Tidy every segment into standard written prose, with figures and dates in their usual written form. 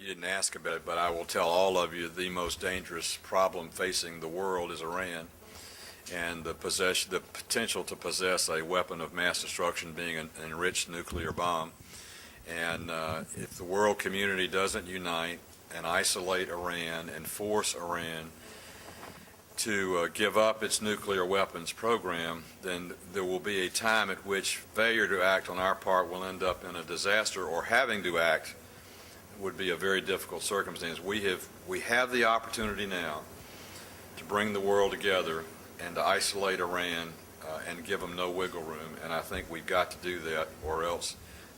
You didn't ask about it, but I will tell all of you the most dangerous problem facing the world is Iran, and the potential to possess a weapon of mass destruction, being an enriched nuclear bomb. And if the world community doesn't unite and isolate Iran and force Iran to give up its nuclear weapons program, then there will be a time at which failure to act on our part will end up in a disaster, or having to act would be a very difficult circumstance. We have the opportunity now to bring the world together and to isolate Iran and give them no wiggle room, and I think we've got to do that, or else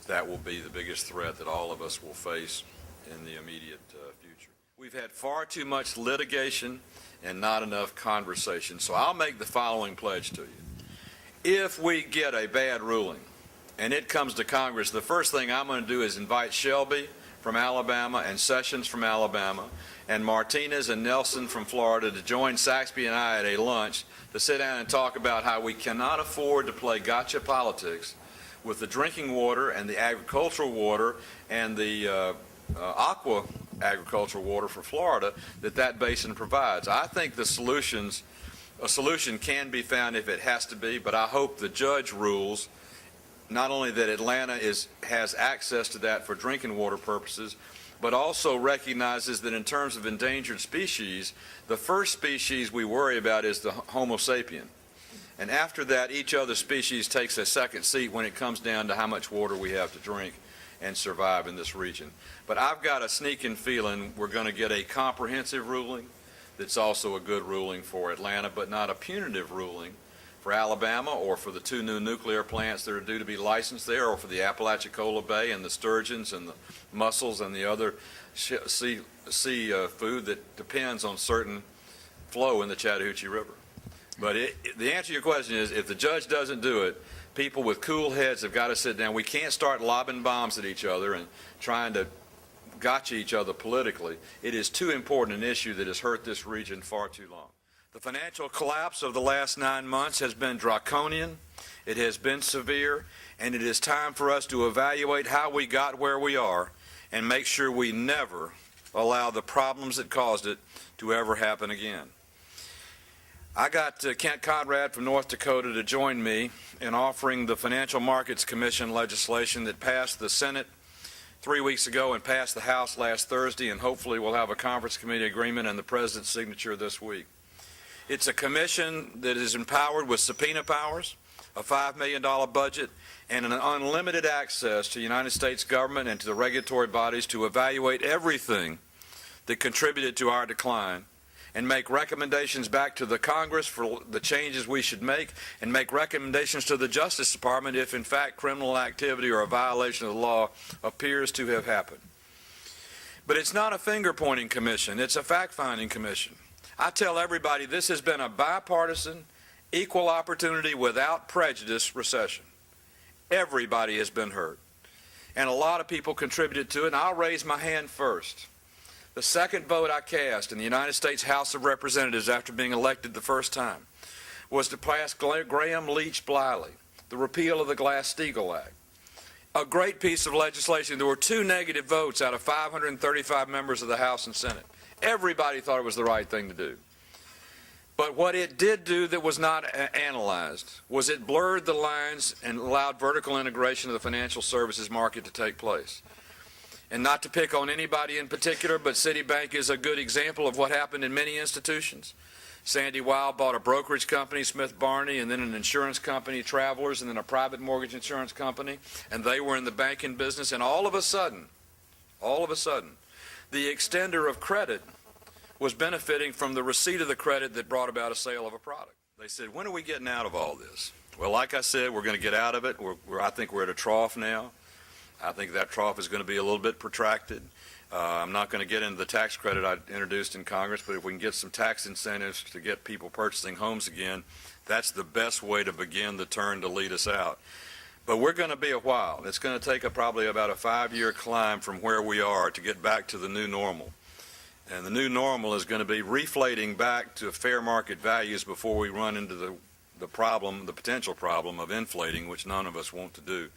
that will be the biggest threat that all of us will face in the immediate future. We've had far too much litigation and not enough conversation, so I'll make the following pledge to you. If we get a bad ruling and it comes to Congress, the first thing I'm going to do is invite Shelby from Alabama and Sessions from Alabama and Martinez and Nelson from Florida to join Saxby and I at a lunch to sit down and talk about how we cannot afford to play gotcha politics with the drinking water and the agricultural water and the aqua agricultural water for Florida that basin provides. I think a solution can be found if it has to be, but I hope the judge rules not only that Atlanta has access to that for drinking water purposes, but also recognizes that in terms of endangered species, the first species we worry about is the Homo sapien. And after that, each other species takes a second seat when it comes down to how much water we have to drink and survive in this region. But I've got a sneaking feeling we're going to get a comprehensive ruling that's also a good ruling for Atlanta, but not a punitive ruling for Alabama or for the 2 new nuclear plants that are due to be licensed there, or for the Apalachicola Bay and the sturgeons and the mussels and the other sea food that depends on certain flow in the Chattahoochee River. But the answer to your question is, if the judge doesn't do it, people with cool heads have got to sit down. We can't start lobbing bombs at each other and trying to gotcha each other politically. It is too important an issue that has hurt this region far too long. The financial collapse of the last 9 months has been draconian, it has been severe, and it is time for us to evaluate how we got where we are and make sure we never allow the problems that caused it to ever happen again. I got Kent Conrad from North Dakota to join me in offering the Financial Markets Commission legislation that passed the Senate 3 weeks ago and passed the House last Thursday, and hopefully we'll have a conference committee agreement and the President's signature this week. It's a commission that is empowered with subpoena powers, a $5 million budget, and an unlimited access to the United States government and to the regulatory bodies to evaluate everything that contributed to our decline and make recommendations back to the Congress for the changes we should make, and make recommendations to the Justice Department if in fact criminal activity or a violation of the law appears to have happened. But it's not a finger-pointing commission, it's a fact-finding commission. I tell everybody this has been a bipartisan, equal opportunity, without prejudice recession. Everybody has been hurt, and a lot of people contributed to it, and I'll raise my hand first. The second vote I cast in the United States House of Representatives after being elected the first time was to pass Graham Leach Bliley, the repeal of the Glass-Steagall Act. A great piece of legislation. There were 2 negative votes out of 535 members of the House and Senate. Everybody thought it was the right thing to do. But what it did do that was not analyzed was it blurred the lines and allowed vertical integration of the financial services market to take place. And not to pick on anybody in particular, but Citibank is a good example of what happened in many institutions. Sandy Weil bought a brokerage company, Smith Barney, and then an insurance company, Travelers, and then a private mortgage insurance company, and they were in the banking business, and all of a sudden, the extender of credit was benefiting from the receipt of the credit that brought about a sale of a product. They said, when are we getting out of all this? Well, like I said, we're going to get out of it. I think we're at a trough now. I think that trough is going to be a little bit protracted. I'm not going to get into the tax credit I introduced in Congress, but if we can get some tax incentives to get people purchasing homes again, that's the best way to begin the turn to lead us out. But we're going to be a while. It's going to take probably about a 5-year climb from where we are to get back to the new normal. And the new normal is going to be reflating back to fair market values before we run into the potential problem of inflating, which none of us want to do.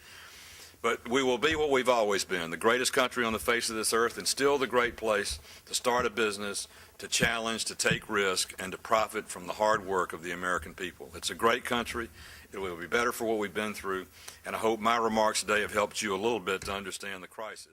But we will be what we've always been, the greatest country on the face of this earth, and still the great place to start a business, to challenge, to take risk, and to profit from the hard work of the American people. It's a great country. It will be better for what we've been through, and I hope my remarks today have helped you a little bit to understand the crisis.